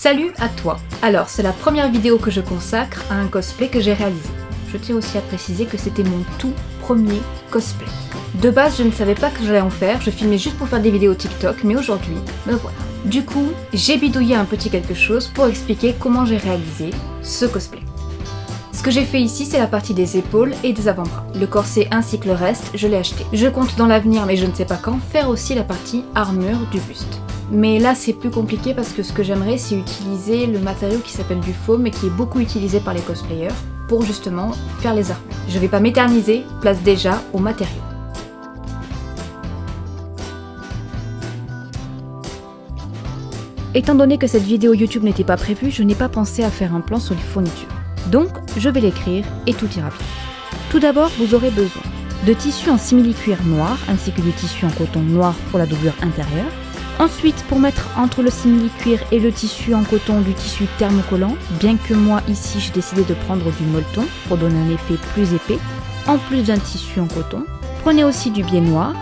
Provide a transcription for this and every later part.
Salut à toi! Alors, c'est la première vidéo que je consacre à un cosplay que j'ai réalisé. Je tiens aussi à préciser que c'était mon tout premier cosplay. De base, je ne savais pas que j'allais en faire, je filmais juste pour faire des vidéos TikTok, mais aujourd'hui, me voilà. Du coup, j'ai bidouillé un petit quelque chose pour expliquer comment j'ai réalisé ce cosplay. Ce que j'ai fait ici, c'est la partie des épaules et des avant-bras. Le corset ainsi que le reste, je l'ai acheté. Je compte dans l'avenir, mais je ne sais pas quand, faire aussi la partie armure du buste. Mais là, c'est plus compliqué parce que ce que j'aimerais, c'est utiliser le matériau qui s'appelle du foam et qui est beaucoup utilisé par les cosplayers pour justement faire les armures. Je vais pas m'éterniser, place déjà au matériau. Étant donné que cette vidéo YouTube n'était pas prévue, je n'ai pas pensé à faire un plan sur les fournitures. Donc, je vais l'écrire et tout ira bien. Tout d'abord, vous aurez besoin de tissu en simili-cuir noir ainsi que du tissu en coton noir pour la doublure intérieure. Ensuite, pour mettre entre le simili-cuir et le tissu en coton du tissu thermocollant, bien que moi ici j'ai décidé de prendre du molleton pour donner un effet plus épais, en plus d'un tissu en coton. Prenez aussi du biais noir,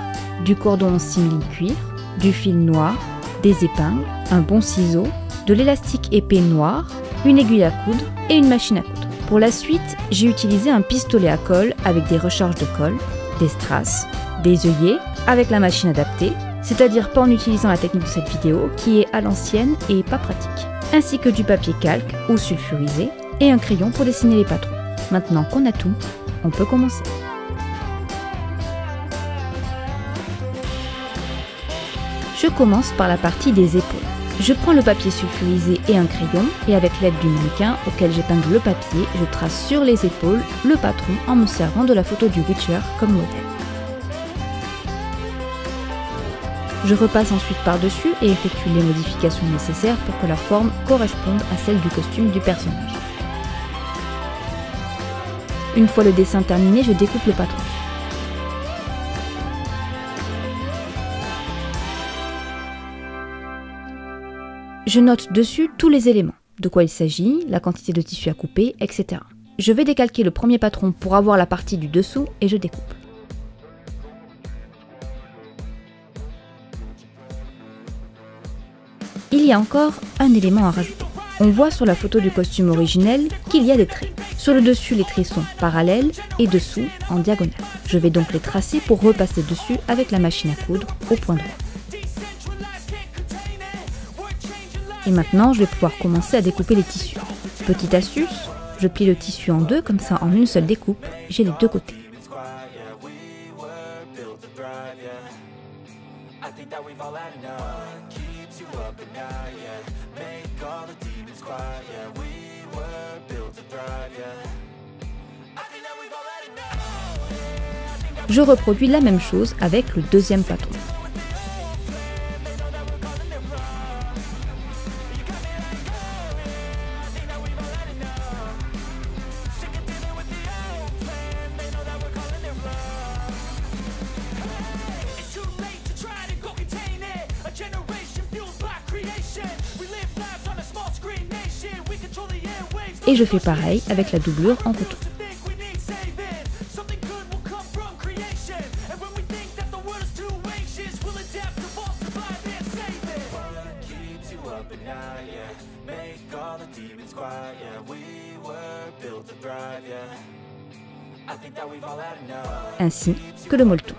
du cordon en simili-cuir, du fil noir, des épingles, un bon ciseau, de l'élastique épais noir, une aiguille à coudre et une machine à coudre. Pour la suite, j'ai utilisé un pistolet à colle avec des recharges de colle, des strass, des œillets avec la machine adaptée, c'est-à-dire pas en utilisant la technique de cette vidéo qui est à l'ancienne et pas pratique, ainsi que du papier calque ou sulfurisé et un crayon pour dessiner les patrons. Maintenant qu'on a tout, on peut commencer. Je commence par la partie des épaules. Je prends le papier sulfurisé et un crayon et avec l'aide du mannequin auquel j'épingle le papier, je trace sur les épaules le patron en me servant de la photo du Witcher comme modèle. Je repasse ensuite par-dessus et effectue les modifications nécessaires pour que la forme corresponde à celle du costume du personnage. Une fois le dessin terminé, je découpe le patron. Je note dessus tous les éléments, de quoi il s'agit, la quantité de tissu à couper, etc. Je vais décalquer le premier patron pour avoir la partie du dessous et je découpe. Il y a encore un élément à rajouter. On voit sur la photo du costume originel qu'il y a des traits. Sur le dessus, les traits sont parallèles et dessous en diagonale. Je vais donc les tracer pour repasser dessus avec la machine à coudre au point droit. Et maintenant, je vais pouvoir commencer à découper les tissus. Petite astuce, je plie le tissu en deux, comme ça en une seule découpe, j'ai les deux côtés. Je reproduis la même chose avec le deuxième patron. Et je fais pareil avec la doublure en coton. Ainsi que le molleton.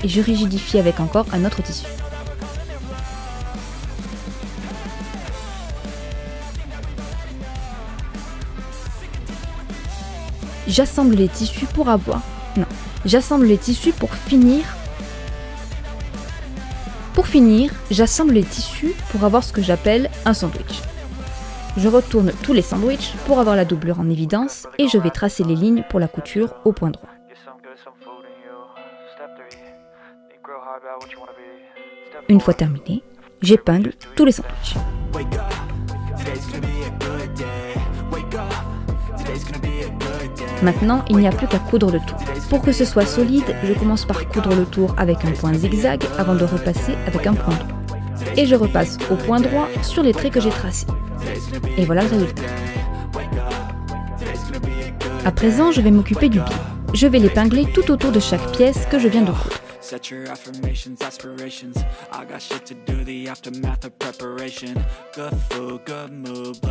Et je rigidifie avec encore un autre tissu. J'assemble les tissus pour avoir... Non, j'assemble les tissus pour finir... Pour finir, j'assemble les tissus pour avoir ce que j'appelle un sandwich. Je retourne tous les sandwichs pour avoir la doublure en évidence et je vais tracer les lignes pour la couture au point droit. Une fois terminé, j'épingle tous les sandwichs. Maintenant, il n'y a plus qu'à coudre le tour. Pour que ce soit solide, je commence par coudre le tour avec un point zigzag avant de repasser avec un point droit. Et je repasse au point droit sur les traits que j'ai tracés. Et voilà le résultat. À présent, je vais m'occuper du biais. Je vais l'épingler tout autour de chaque pièce que je viens de coudre.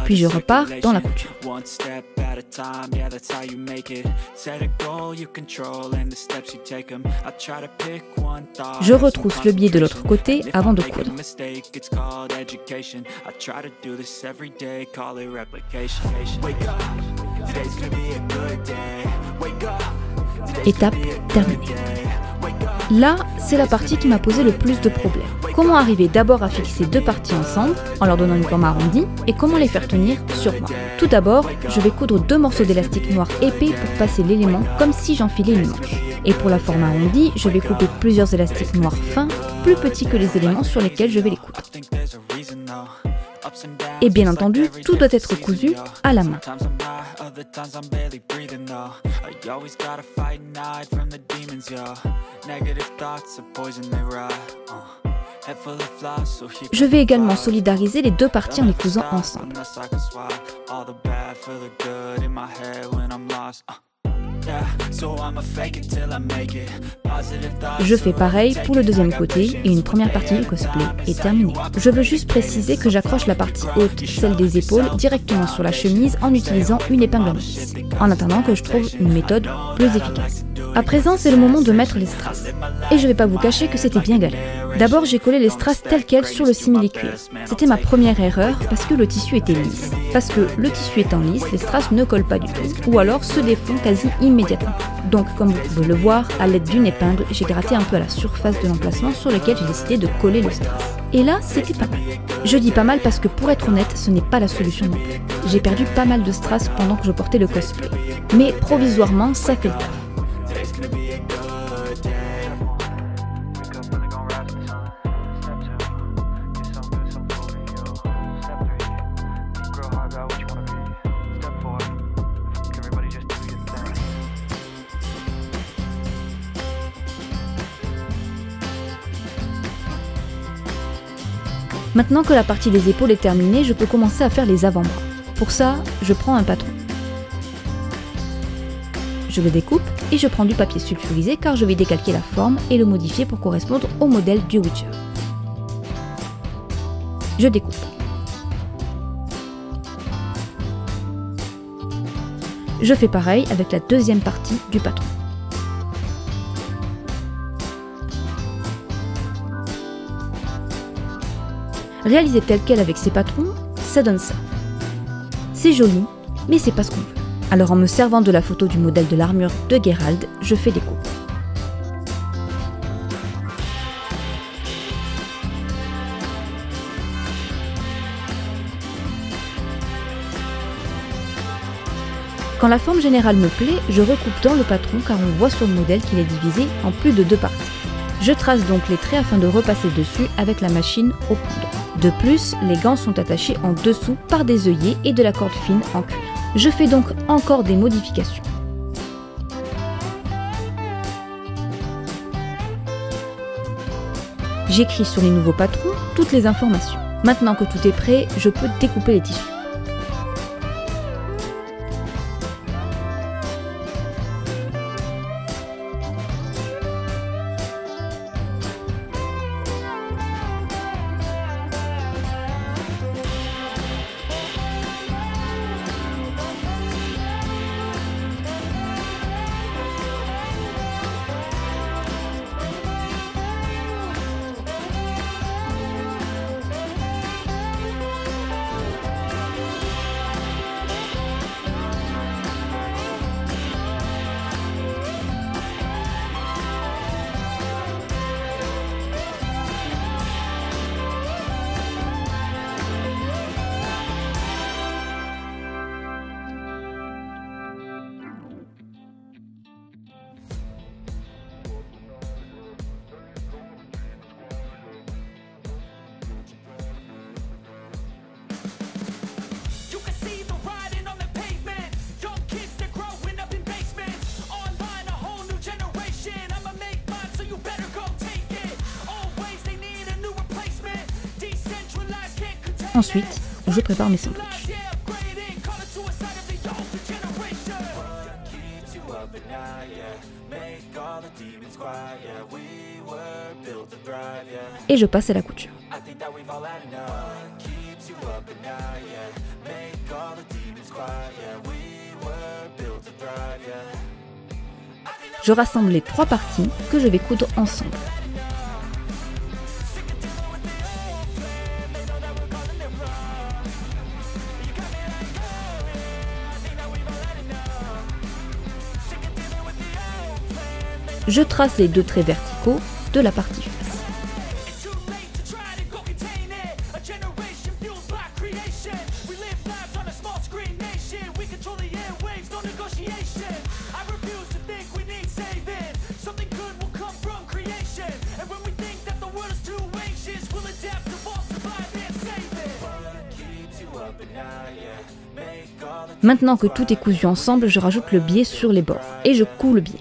Puis je repars dans la couture. Je retrousse le biais de l'autre côté avant de coudre. Étape terminée. Là, c'est la partie qui m'a posé le plus de problèmes. Comment arriver d'abord à fixer deux parties ensemble, en leur donnant une forme arrondie, et comment les faire tenir sur moi. Tout d'abord, je vais coudre deux morceaux d'élastique noir épais pour passer l'élément comme si j'enfilais une manche. Et pour la forme arrondie, je vais couper plusieurs élastiques noirs fins, plus petits que les éléments sur lesquels je vais les coudre. Et bien entendu, tout doit être cousu à la main. Je vais également solidariser les deux parties en les cousant ensemble. Je fais pareil pour le deuxième côté et une première partie du cosplay est terminée. Je veux juste préciser que j'accroche la partie haute, celle des épaules, directement sur la chemise en utilisant une épingle à nourrice, en attendant que je trouve une méthode plus efficace. À présent, c'est le moment de mettre les strass. Et je vais pas vous cacher que c'était bien galère. D'abord, j'ai collé les strass tels quels sur le simili-cuir. C'était ma première erreur parce que le tissu était lisse. Parce que le tissu étant lisse, les strass ne collent pas du tout, ou alors se défont quasi immédiatement. Donc, comme vous pouvez le voir, à l'aide d'une épingle, j'ai gratté un peu à la surface de l'emplacement sur lequel j'ai décidé de coller le strass. Et là, c'était pas mal. Je dis pas mal parce que pour être honnête, ce n'est pas la solution non plus. J'ai perdu pas mal de strass pendant que je portais le cosplay. Mais provisoirement, ça fait le taf. Maintenant que la partie des épaules est terminée, je peux commencer à faire les avant-bras. Pour ça, je prends un patron. Je le découpe et je prends du papier sulfurisé car je vais décalquer la forme et le modifier pour correspondre au modèle du Witcher. Je découpe. Je fais pareil avec la deuxième partie du patron. Réalisé tel quel avec ces patrons, ça donne ça. C'est joli, mais c'est pas ce qu'on veut. Alors en me servant de la photo du modèle de l'armure de Geralt, je fais des coupes. Quand la forme générale me plaît, je recoupe dans le patron car on voit sur le modèle qu'il est divisé en plus de deux parties. Je trace donc les traits afin de repasser dessus avec la machine au point droit. De plus, les gants sont attachés en dessous par des œillets et de la corde fine en cuir. Je fais donc encore des modifications. J'écris sur les nouveaux patrons toutes les informations. Maintenant que tout est prêt, je peux découper les tissus. Ensuite, je prépare mes sandwichs. Et je passe à la couture. Je rassemble les 3 parties que je vais coudre ensemble. Je trace les 2 traits verticaux de la partie face. Maintenant que tout est cousu ensemble, je rajoute le biais sur les bords et je couds le biais.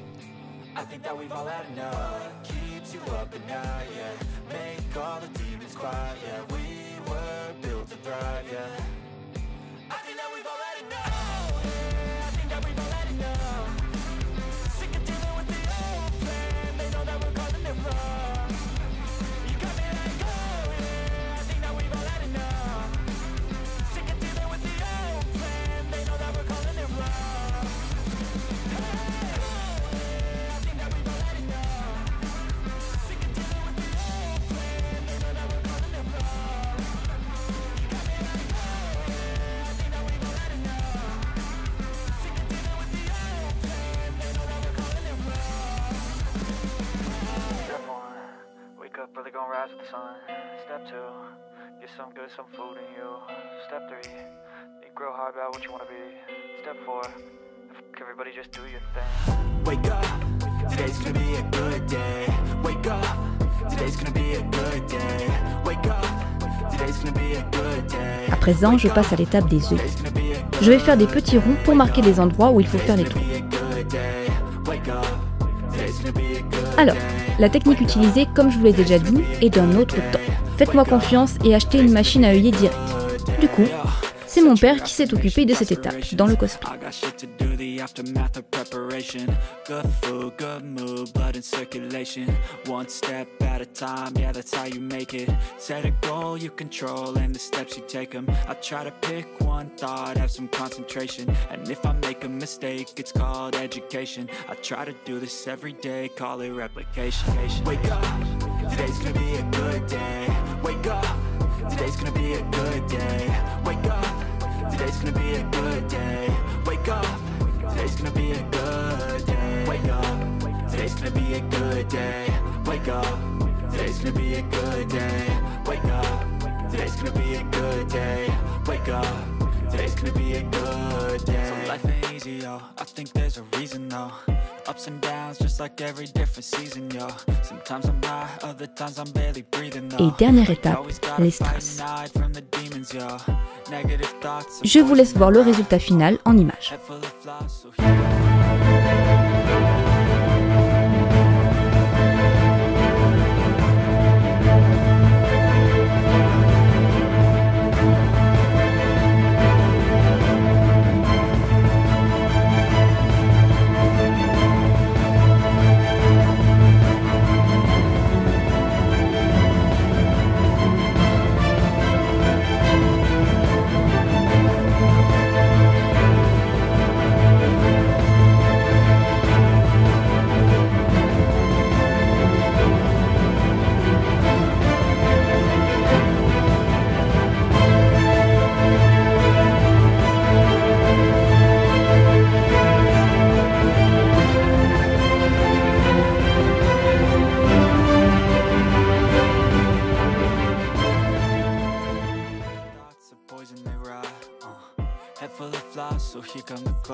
Brother gon' rise with the sun. Step 2, get some good, some food in you. Step 3, think real hard about what you wanna be. Step 4, everybody just do your thing. Wake up, today's gonna be a good day. Wake up, today's gonna be a good day. Wake up, today's gonna be a good day. À présent, je passe à l'étape des œillets. Je vais faire des petits ronds pour marquer les endroits où il faut faire les trous. Alors, la technique utilisée, comme je vous l'ai déjà dit, est d'un autre temps. Faites-moi confiance et achetez une machine à œiller directe. Du coup, c'est mon père qui s'est occupé de cette étape dans le cosplay. Good food, good mood, blood in circulation. One step at a time, yeah, that's how you make it. Set a goal you control and the steps you take them. I try to pick one thought, have some concentration. And if I make a mistake, it's called education. I try to do this every day, call it replication. Wake up, today's gonna be a good day. Wake up, today's gonna be a good day. Wake up, today's gonna be a good day. Wake up, today's gonna be a good day. Wake up, today's gonna be a good day. Wake up, today's gonna be a good day. Wake up, today's gonna be a good day. Wake up, today's gonna be a good day. So life ain't easy, yo. I think there's a reason, though. Ups and downs, just like every different season, yo. Sometimes I'm high, other times I'm barely breathing, though. Et dernière étape, les strass. Je vous laisse voir le résultat final en images.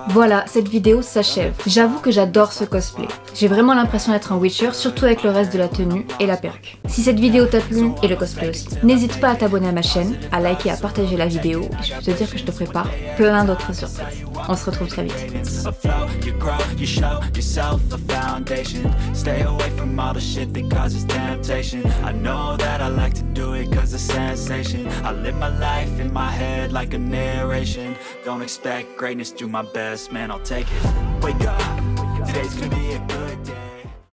Voilà, cette vidéo s'achève. J'avoue que j'adore ce cosplay. J'ai vraiment l'impression d'être un Witcher, surtout avec le reste de la tenue et la perruque. Si cette vidéo t'a plu, et le cosplay aussi, n'hésite pas à t'abonner à ma chaîne, à liker et à partager la vidéo. Et je peux te dire que je te prépare plein d'autres surprises. On se retrouve très vite. Stay away from all the shit that causes temptation. I know that I like to do it cause it's sensation. I live my life in my head like a narration. Don't expect greatness, do my best, man, I'll take it. Wake up, today's gonna be a good day.